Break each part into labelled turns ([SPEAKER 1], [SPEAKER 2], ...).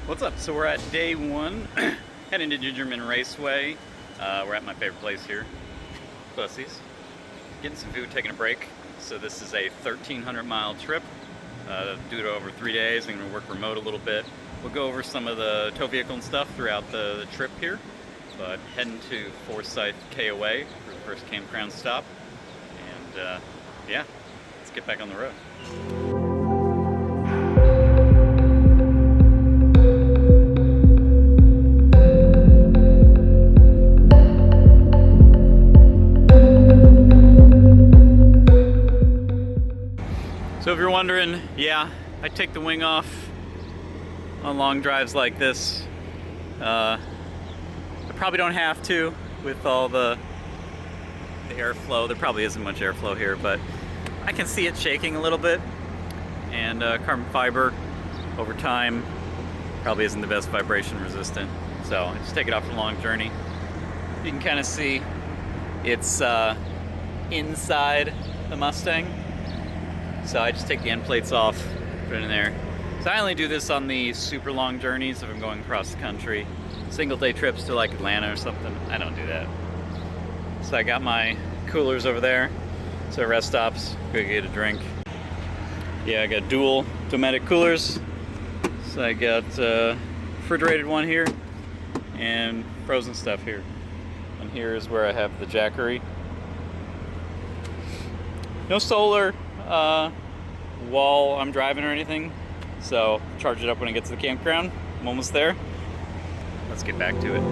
[SPEAKER 1] What's up? So we're at day one, heading to Gingerman Raceway. We're at my favorite place here, Forsyth. Getting some food, taking a break. So this is a 1,300-mile trip. Do it over 3 days. I'm going to work remote a little bit. We'll go over some of the tow vehicle and stuff throughout the trip here. But heading to Forsyth KOA for the first campground stop. And yeah, let's get back on the road. So if you're wondering, yeah, I take the wing off on long drives like this. I probably don't have to with all the airflow. There probably isn't much airflow here, but I can see it shaking a little bit. And carbon fiber over time probably isn't the best vibration resistant. So I just take it off for a long journey. You can kind of see it's inside the Mustang. So I just take the end plates off, put it in there. So I only do this on the super long journeys if I'm going across the country. Single day trips to like Atlanta or something, I don't do that. So I got my coolers over there. So rest stops, go get a drink. Yeah, I got dual Dometic coolers. So I got refrigerated one here and frozen stuff here. And here is where I have the Jackery. No solar while I'm driving or anything, so charge it up when I get to the campground. I'm almost there. Let's get back to it.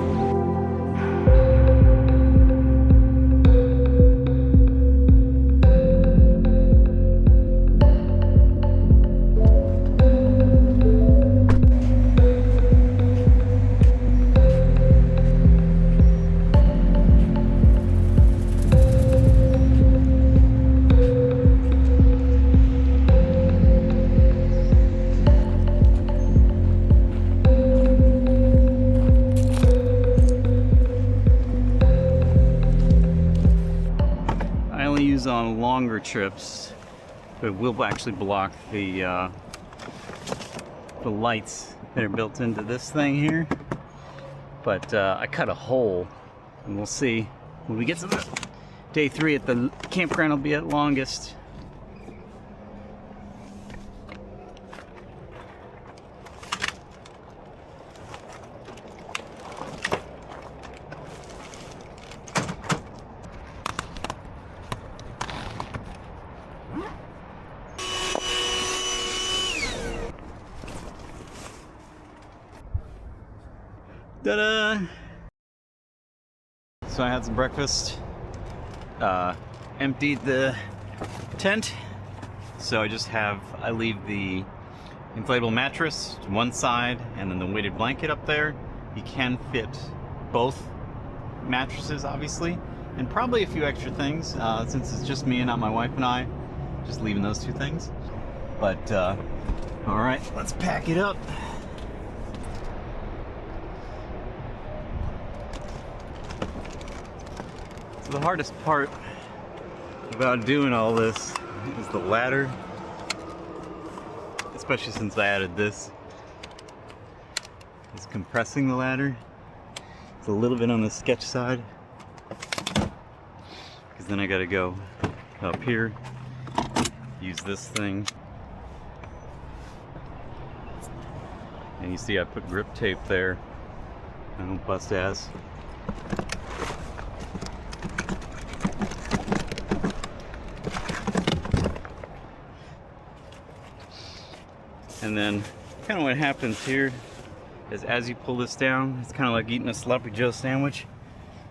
[SPEAKER 1] On longer trips, but it will actually block the lights that are built into this thing here. But I cut a hole, and we'll see when we get to the day 3 at the campground. Will be at longest. Ta-da! So I had some breakfast, emptied the tent, so I leave the inflatable mattress to one side and then the weighted blanket up there. You can fit both mattresses, obviously, and probably a few extra things, since it's just me and not my wife and I, just leaving those 2 things. But, alright, let's pack it up. So the hardest part about doing all this is the ladder, especially since I added this. It's compressing the ladder. It's a little bit on the sketch side, because then I gotta go up here, use this thing, and you see I put grip tape there. I don't bust ass. And then kind of what happens here is as you pull this down, it's kind of like eating a sloppy Joe sandwich.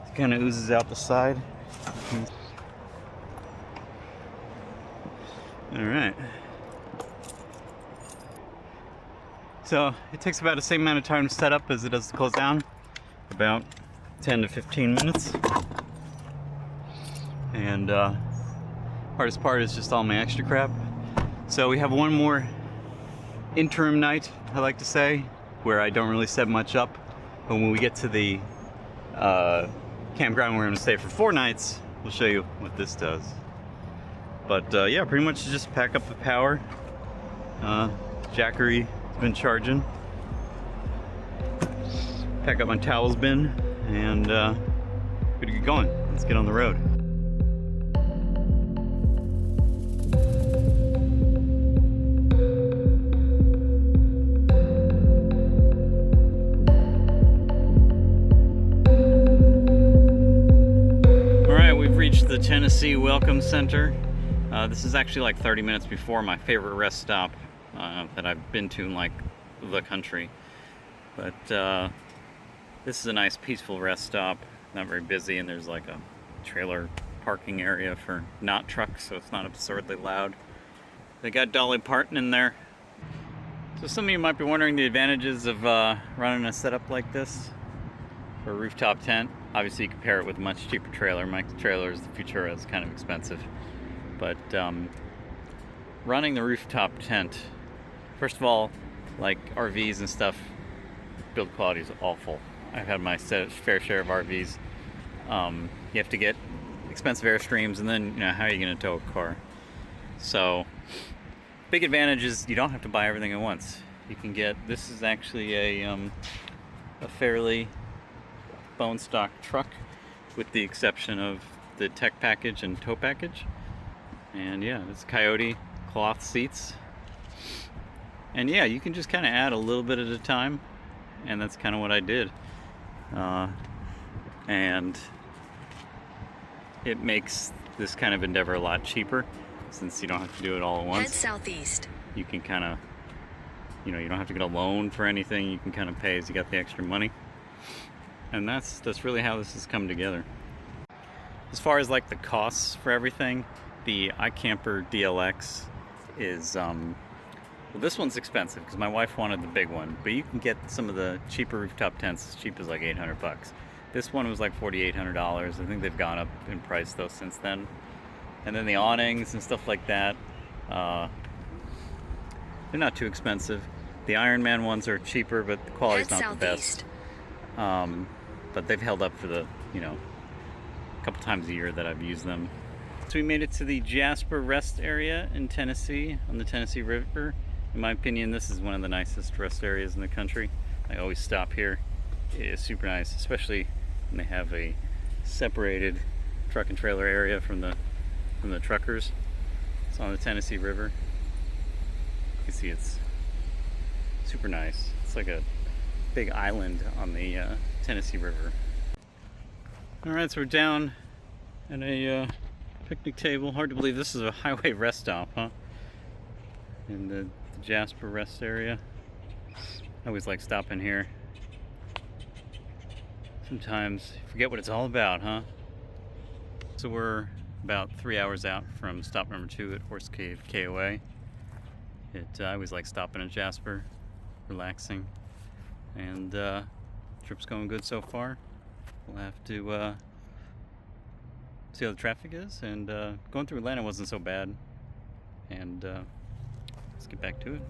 [SPEAKER 1] It kind of oozes out the side. All right. So it takes about the same amount of time to set up as it does to close down, about 10 to 15 minutes. And hardest part is just all my extra crap. So we have one more interim night, I like to say, where I don't really set much up. But when we get to the campground we're going to stay for 4 nights, we'll show you what this does. But yeah, pretty much just pack up the power. Jackery has been charging. Pack up my towels bin, and good to get going. Let's get on the road. The Tennessee Welcome Center. This is actually like 30 minutes before my favorite rest stop that I've been to in like the country. But this is a nice peaceful rest stop, not very busy, and there's like a trailer parking area for not trucks, so it's not absurdly loud. They got Dolly Parton in there. So some of you might be wondering the advantages of running a setup like this for a rooftop tent. Obviously you compare it with a much cheaper trailer. My trailer is the Futura, is kind of expensive. But running the rooftop tent, first of all, like RVs and stuff, build quality is awful. I've had my fair share of RVs. You have to get expensive Airstreams, and then how are you going to tow a car? So big advantage is you don't have to buy everything at once. You can get, this is actually a fairly bone stock truck, with the exception of the tech package and tow package. And yeah, it's Coyote cloth seats. And yeah, you can just kind of add a little bit at a time, and that's kind of what I did. And it makes this kind of endeavor a lot cheaper, since you don't have to do it all at once.
[SPEAKER 2] Head southeast.
[SPEAKER 1] You can kind of, you don't have to get a loan for anything. You can kind of pay as you got the extra money. And that's really how this has come together. As far as like the costs for everything, the Ikamper DLX is, well, this one's expensive because my wife wanted the big one, but you can get some of the cheaper rooftop tents as cheap as like $800. This one was like $4,800. I think they've gone up in price though since then. And then the awnings and stuff like that, they're not too expensive. The Ironman ones are cheaper, but the quality's not the best. But they've held up for the, a couple times a year that I've used them. So we made it to the Jasper Rest Area in Tennessee, on the Tennessee River. In my opinion, this is one of the nicest rest areas in the country. I always stop here. It is super nice, especially when they have a separated truck and trailer area from the truckers. It's on the Tennessee River. You can see it's super nice. It's like a big island on the Tennessee River. Alright, so we're down at a picnic table. Hard to believe this is a highway rest stop, huh? In the Jasper Rest Area. I always like stopping here. Sometimes you forget what it's all about, huh? So we're about 3 hours out from stop number 2 at Horse Cave KOA. I always like stopping at Jasper, relaxing. And trip's going good so far. We'll have to see how the traffic is, and going through Atlanta wasn't so bad. And let's get back to it.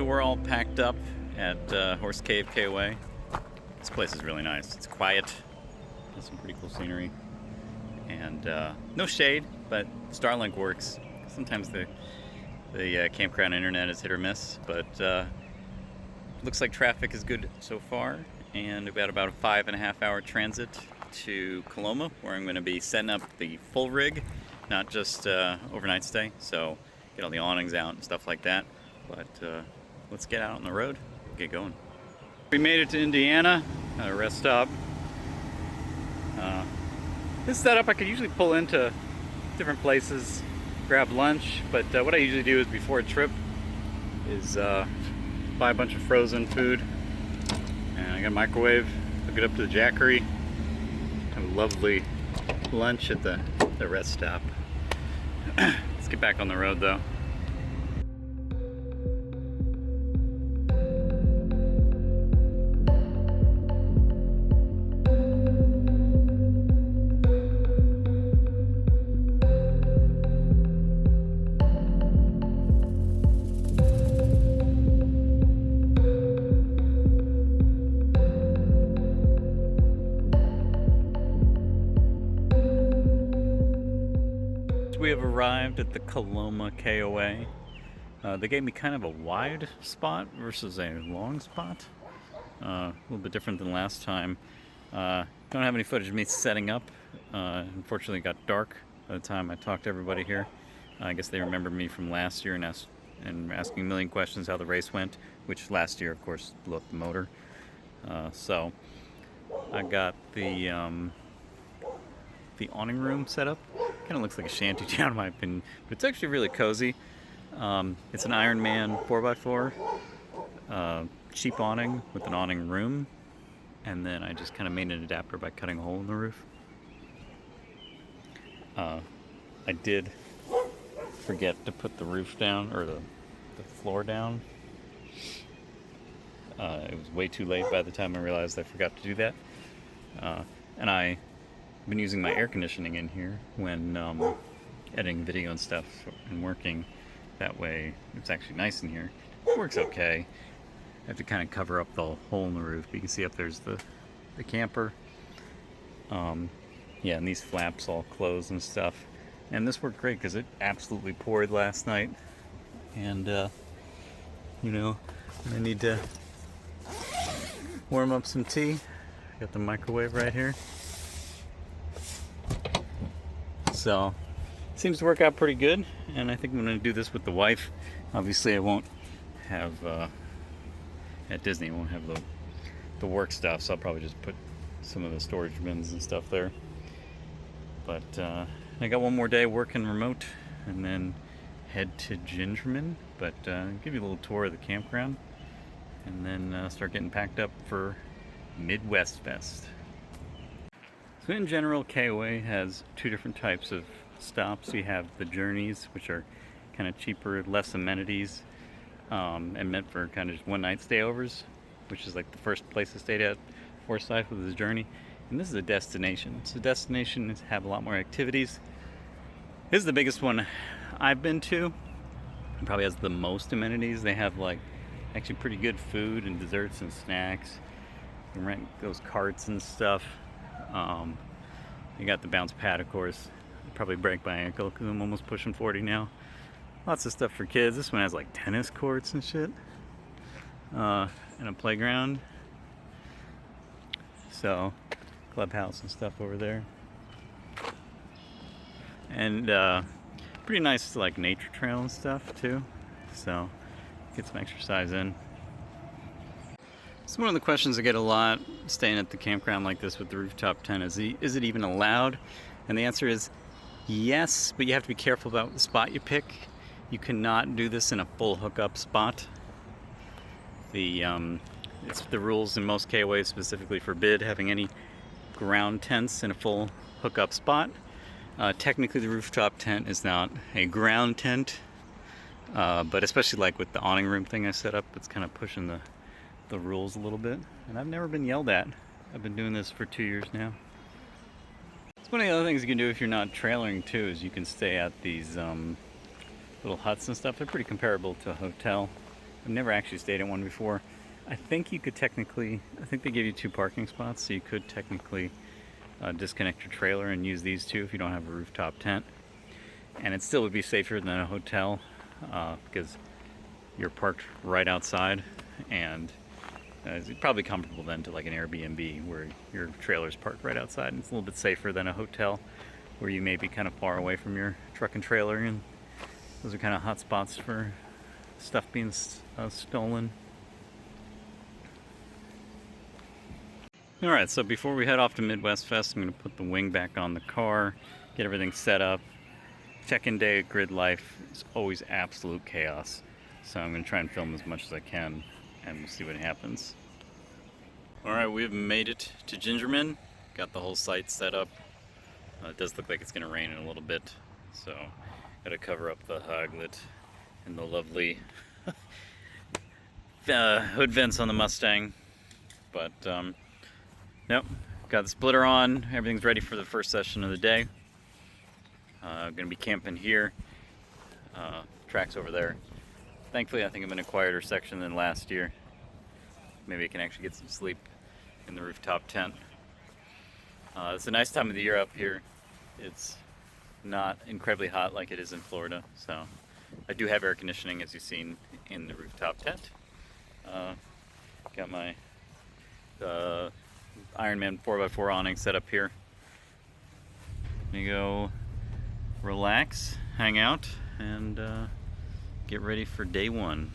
[SPEAKER 1] we're all packed up at Horse Cave KOA. This place is really nice. It's quiet, has some pretty cool scenery, and no shade, but Starlink works. Sometimes the campground internet is hit or miss, but looks like traffic is good so far, and we've got about a 5.5 hour transit to Coloma, where I'm going to be setting up the full rig, not just overnight stay, so get all the awnings out and stuff like that. But let's get out on the road, get going. We made it to Indiana, rest stop. This setup I could usually pull into different places, grab lunch, but what I usually do is before a trip is buy a bunch of frozen food, and I got a microwave, hook it up to the Jackery, have a lovely lunch at the rest stop. Let's get back on the road though. We have arrived at the Coloma KOA. They gave me kind of a wide spot versus a long spot. A little bit different than last time. Don't have any footage of me setting up. Unfortunately it got dark by the time I talked to everybody here. I guess they remember me from last year and asking a million questions how the race went, which last year of course blew up the motor. So I got the awning room set up. Kind of looks like a shanty town in my opinion, but it's actually really cozy. It's an Ironman 4x4 cheap awning with an awning room, and then I just kind of made an adapter by cutting a hole in the roof. I did forget to put the roof down, or the floor down. It was way too late by the time I realized I forgot to do that. And I've been using my air conditioning in here when editing video and stuff and working. That way it's actually nice in here. It works okay. I have to kind of cover up the hole in the roof, but you can see up there's the camper. Yeah, and these flaps all closed and stuff. And this worked great because it absolutely poured last night. And you know, I need to warm up some tea. Got the microwave right here. So, seems to work out pretty good, and I think I'm going to do this with the wife. Obviously I won't have, at Disney I won't have the work stuff, so I'll probably just put some of the storage bins and stuff there. But I got one more day working remote, and then head to Gingerman, but give you a little tour of the campground, and then start getting packed up for Midwestfest. So in general, KOA has two different types of stops. You have the journeys, which are kind of cheaper, less amenities, and meant for kind of just one-night stayovers, which is like the first place I stayed at Forsyth with this journey. And this is a destination. So destinations have a lot more activities. This is the biggest one I've been to. It probably has the most amenities. They have like actually pretty good food and desserts and snacks. You can rent those carts and stuff. You got the bounce pad, of course. I'll probably break my ankle because I'm almost pushing 40 now. Lots of stuff for kids. This one has like tennis courts and shit, and a playground. So, clubhouse and stuff over there, and pretty nice like nature trail and stuff too. So, get some exercise in. So one of the questions I get a lot staying at the campground like this with the rooftop tent is it even allowed? And the answer is yes, but you have to be careful about the spot you pick. You cannot do this in a full hookup spot. It's the rules in most KOAs specifically forbid having any ground tents in a full hookup spot. Technically the rooftop tent is not a ground tent, but especially like with the awning room thing I set up, it's kind of pushing the rules a little bit, and I've never been yelled at. I've been doing this for 2 years now. So one of the other things you can do if you're not trailering too is you can stay at these little huts and stuff. They're pretty comparable to a hotel. I've never actually stayed at one before. I think you could technically, I think they give you 2 parking spots, so you could technically disconnect your trailer and use these 2 if you don't have a rooftop tent. And it still would be safer than a hotel because you're parked right outside, and it's probably comparable then to like an Airbnb where your trailer's parked right outside, and it's a little bit safer than a hotel where you may be kind of far away from your truck and trailer, and those are kind of hot spots for stuff being stolen. Alright, so before we head off to Midwestfest, I'm going to put the wing back on the car, get everything set up. Check-in day at Gridlife is always absolute chaos, so I'm going to try and film as much as I can, and we'll see what happens. Alright, we've made it to Gingerman. Got the whole site set up. It does look like it's going to rain in a little bit, so got to cover up the Hoglet and the lovely hood vents on the Mustang. But, nope, got the splitter on. Everything's ready for the first session of the day. I'm going to be camping here. Track's over there. Thankfully, I think I'm in a quieter section than last year. Maybe I can actually get some sleep in the rooftop tent. It's a nice time of the year up here. It's not incredibly hot like it is in Florida, so I do have air conditioning, as you've seen, in the rooftop tent. Got my Ironman 4x4 awning set up here. Let me go relax, hang out, and get ready for day 1.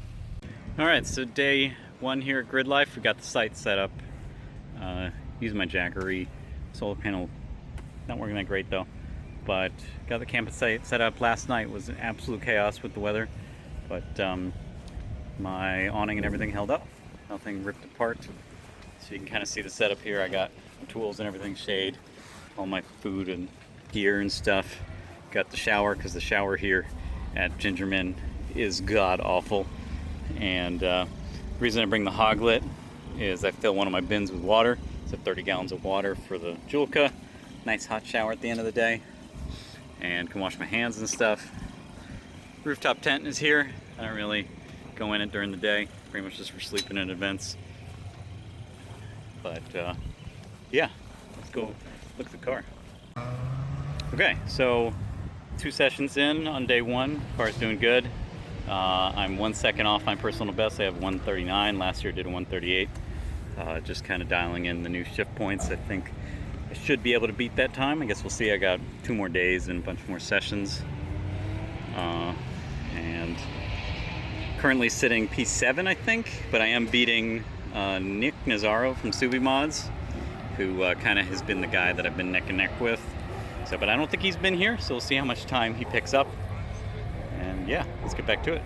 [SPEAKER 1] Alright, so day 1 here at Gridlife. We got the site set up. Using my Jackery solar panel. Not working that great though. But got the campsite set up. Last night was an absolute chaos with the weather. But my awning and everything held up. Nothing ripped apart. So you can kind of see the setup here. I got tools and everything, shade, all my food and gear and stuff. Got the shower, because the shower here at Gingerman is god awful. And the reason I bring the Hoglet is I fill one of my bins with water. It's 30 gallons of water for the Julka. Nice hot shower at the end of the day. And can wash my hands and stuff. Rooftop tent is here. I don't really go in it during the day. Pretty much just for sleeping at events. But yeah, let's go look at the car. Okay, so 2 sessions in on day 1. Car's doing good. I'm 1 second off my personal best. I have 139. Last year I did a 138. Just kind of dialing in the new shift points. I think I should be able to beat that time. I guess we'll see. I got 2 more days and a bunch more sessions. And currently sitting P7, I think, but I am beating Nick Nazaro from Subi Mods, who kind of has been the guy that I've been neck and neck with. So, but I don't think he's been here, so we'll see how much time he picks up. And yeah, let's get back to it.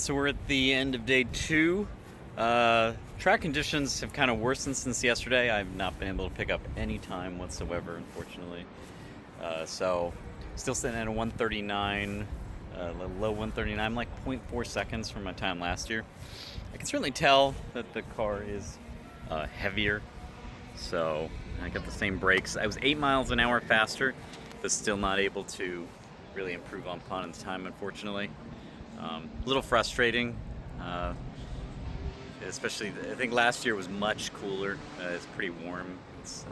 [SPEAKER 1] So we're at the end of day 2. Track conditions have kind of worsened since yesterday. I've not been able to pick up any time whatsoever, unfortunately. So still sitting at a 139, low 139. I'm like 0.4 seconds from my time last year. I can certainly tell that the car is heavier. So I got the same brakes. I was 8 miles an hour faster, but still not able to really improve on Ponen's time, unfortunately. A little frustrating, especially I think last year was much cooler. It's pretty warm. It's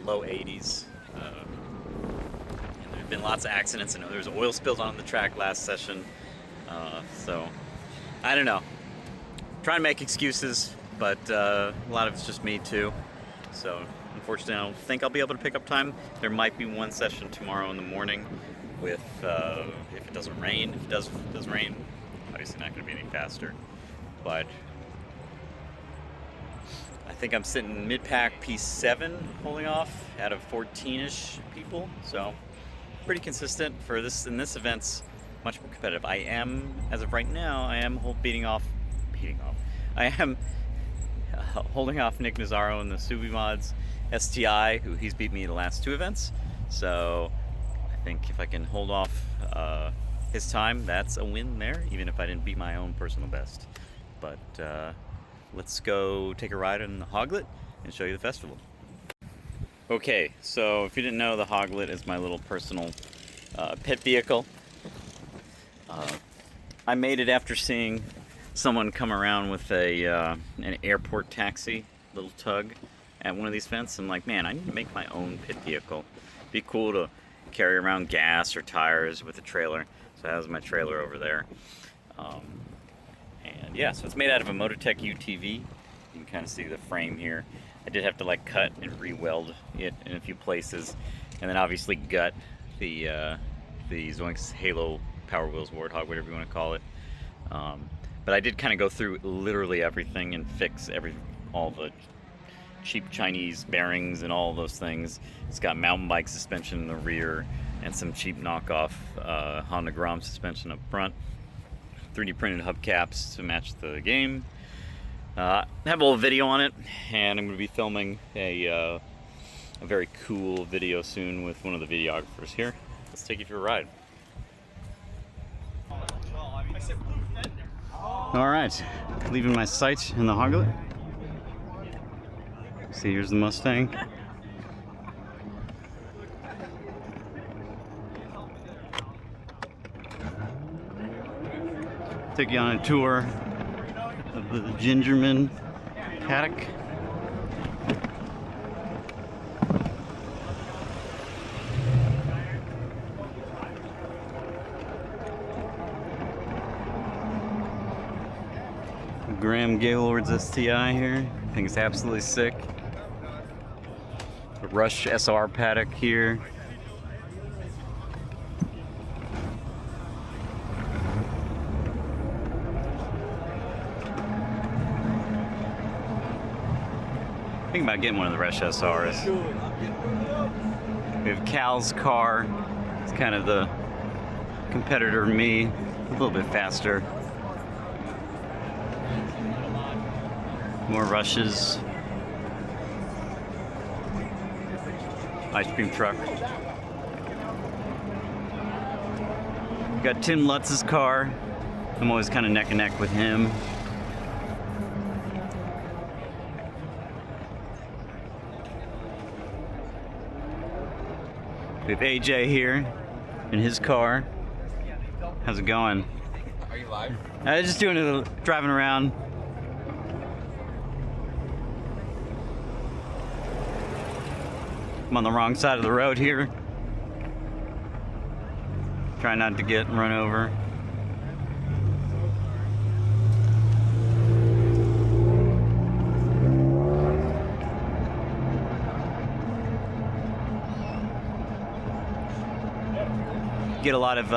[SPEAKER 1] low 80s. And there have been lots of accidents. I know there was oil spills on the track last session. So I don't know. Trying to make excuses, but a lot of it's just me too. So unfortunately, I don't think I'll be able to pick up time. There might be one session tomorrow in the morning with, if it doesn't rain. If it does rain, obviously not going to be any faster. But I think I'm sitting mid-pack P7 holding off out of 14-ish people. So pretty consistent for this. And this event's much more competitive. I am, as of right now, I am holding off Nick Nazzaro in the Subi Mods STI, who he's beat me the last 2 events. So I think if I can hold off his time, that's a win there, even if I didn't beat my own personal best. But let's go take a ride in the Hoglet and show you the festival. Okay, so if you didn't know, the Hoglet is my little personal pit vehicle. I made it after seeing someone come around with an airport taxi, little tug, at one of these events. I'm like, man, I need to make my own pit vehicle. It'd be cool to carry around gas or tires with a trailer. So that was my trailer over there. And yeah, so it's made out of a Mototech UTV. You can kind of see the frame here. I did have to like cut and re-weld it in a few places, and then obviously gut the Zoinks Halo Power Wheels Warthog, whatever you want to call it. But I did kind of go through literally everything and fix all the cheap Chinese bearings and all those things. It's got mountain bike suspension in the rear and some cheap knockoff Honda Grom suspension up front. 3D printed hubcaps to match the game. I have a little video on it, and I'm going to be filming a very cool video soon with one of the videographers here. Let's take you for a ride. Alright, leaving my site in the Hoglet. See, here's the Mustang. Take you on a tour of the Gingerman Paddock. Graham Gaylord's STI here. I think it's absolutely sick. The Rush SR Paddock here. Think about getting one of the Rush SRs. We have Cal's car. It's kind of the competitor to me, a little bit faster. More Rushes. Ice cream truck. Got Tim Lutz's car. I'm always kind of neck and neck with him. We have AJ here in his car. How's it going?
[SPEAKER 2] Are you live?
[SPEAKER 1] I was just doing a little driving around. I'm on the wrong side of the road here. Try not to get run over. Get a lot of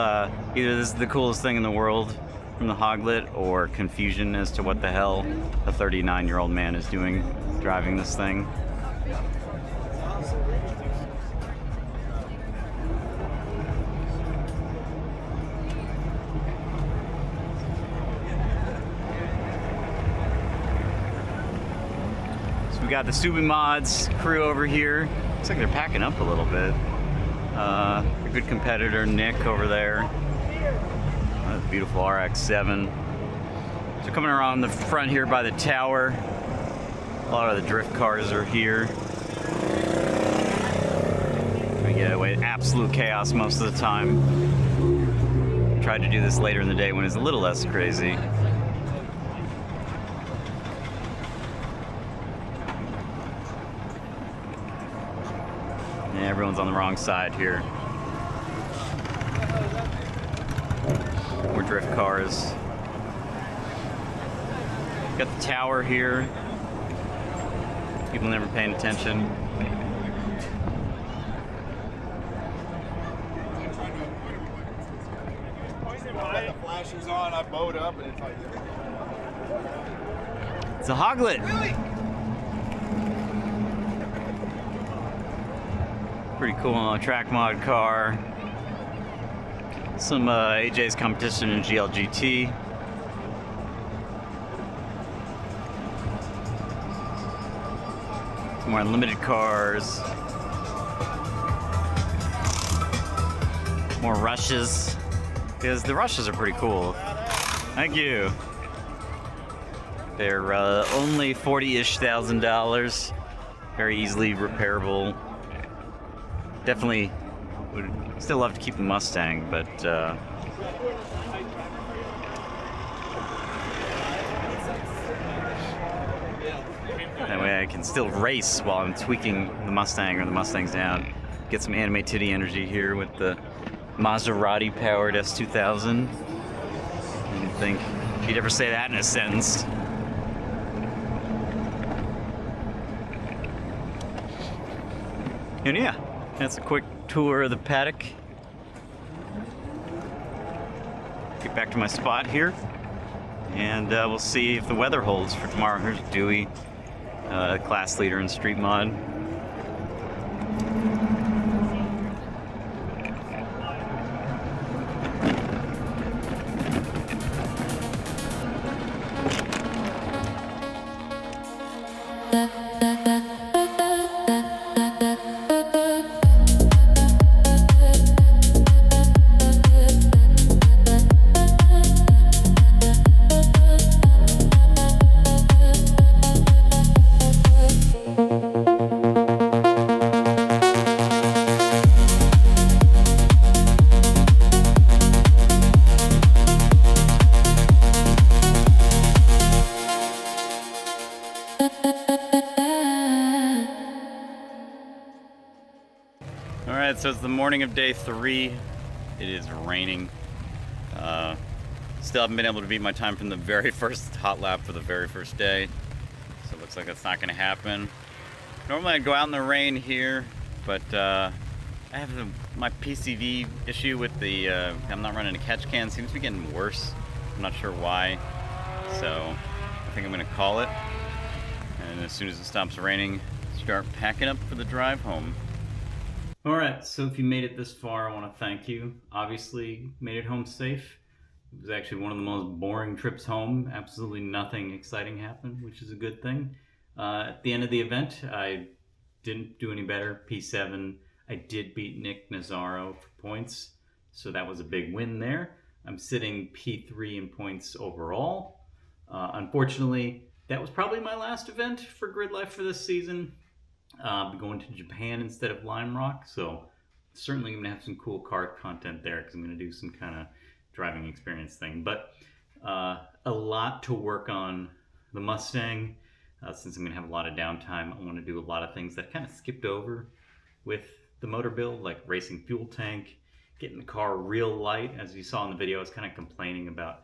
[SPEAKER 1] either this is the coolest thing in the world from the Hoglet, or confusion as to what the hell a 39-year-old man is doing driving this thing. We got the Subi Mods crew over here. Looks like they're packing up a little bit. A good competitor, Nick, over there. That's a beautiful RX-7. So coming around the front here by the tower. A lot of the drift cars are here. We get away absolute chaos most of the time. Tried to do this later in the day when it's a little less crazy. Yeah, everyone's on the wrong side here. More drift cars. Got the tower here. People never paying attention.
[SPEAKER 2] The flashers on, I bowed up, and it's like...
[SPEAKER 1] It's a Hoglet.
[SPEAKER 2] Really?
[SPEAKER 1] Pretty cool track mod car. Some AJ's competition in GLGT. Some more unlimited cars. More rushes. Because the rushes are pretty cool. Thank you. They're only $40-ish thousand. Very easily repairable. Definitely would still love to keep the Mustang, but that way I can still race while I'm tweaking the Mustang or the Mustang's down. Get some anime titty energy here with the Maserati powered S2000. I didn't think you'd ever say that in a sentence. And yeah, that's a quick tour of the paddock. Get back to my spot here, and we'll see if the weather holds for tomorrow. Here's Dewey, class leader in street mod. Alright, so it's the morning of day 3. It is raining. Still haven't been able to beat my time from the very first hot lap for the very first day. So it looks like that's not going to happen. Normally I'd go out in the rain here, but I have my PCV issue with the, I'm not running a catch can. Seems to be getting worse. I'm not sure why. So I think I'm going to call it. And as soon as it stops raining, start packing up for the drive home. Alright, so if you made it this far, I want to thank you. Obviously, made it home safe. It was actually one of the most boring trips home. Absolutely nothing exciting happened, which is a good thing. At the end of the event, I didn't do any better. P7. I did beat Nick Nazzaro for points, so that was a big win there. I'm sitting P3 in points overall. Unfortunately, that was probably my last event for Gridlife for this season. I'm going to Japan instead of Lime Rock, so certainly going to have some cool card content there because I'm going to do some kind of driving experience thing. But a lot to work on the Mustang. Since I'm going to have a lot of downtime, I want to do a lot of things that I kind of skipped over with the motor build, like racing fuel tank, getting the car real light. As you saw in the video, I was kind of complaining about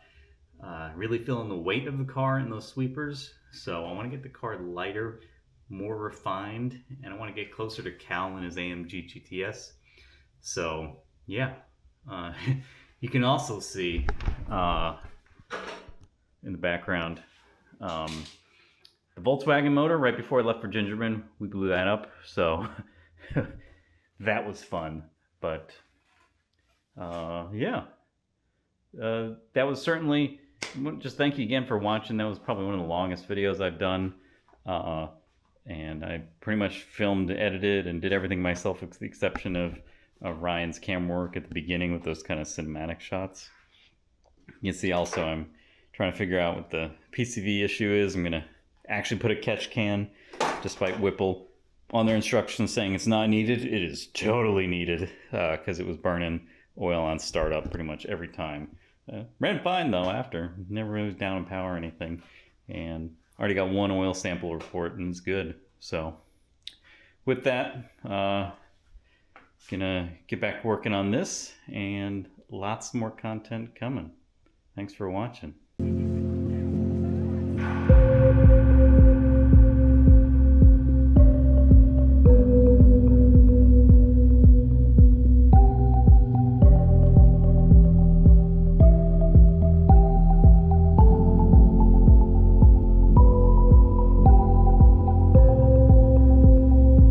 [SPEAKER 1] really feeling the weight of the car in those sweepers. So I want to get the car lighter, more refined, and I want to get closer to Cal and his AMG GTS. So yeah, you can also see in the background the Volkswagen motor. Right before I left for Gingerman, we blew that up, so that was fun. But yeah, that was certainly, just thank you again for watching. That was probably one of the longest videos I've done. and I pretty much filmed, edited, and did everything myself with the exception of Ryan's cam work at the beginning with those kind of cinematic shots. You can see also I'm trying to figure out what the PCV issue is. I'm going to actually put a catch can, despite Whipple on their instructions saying it's not needed. It is totally needed because it was burning oil on startup pretty much every time. Ran fine though after. Never really was down in power or anything. And already got one oil sample report and it's good. So with that, gonna get back working on this and lots more content coming. Thanks for watching.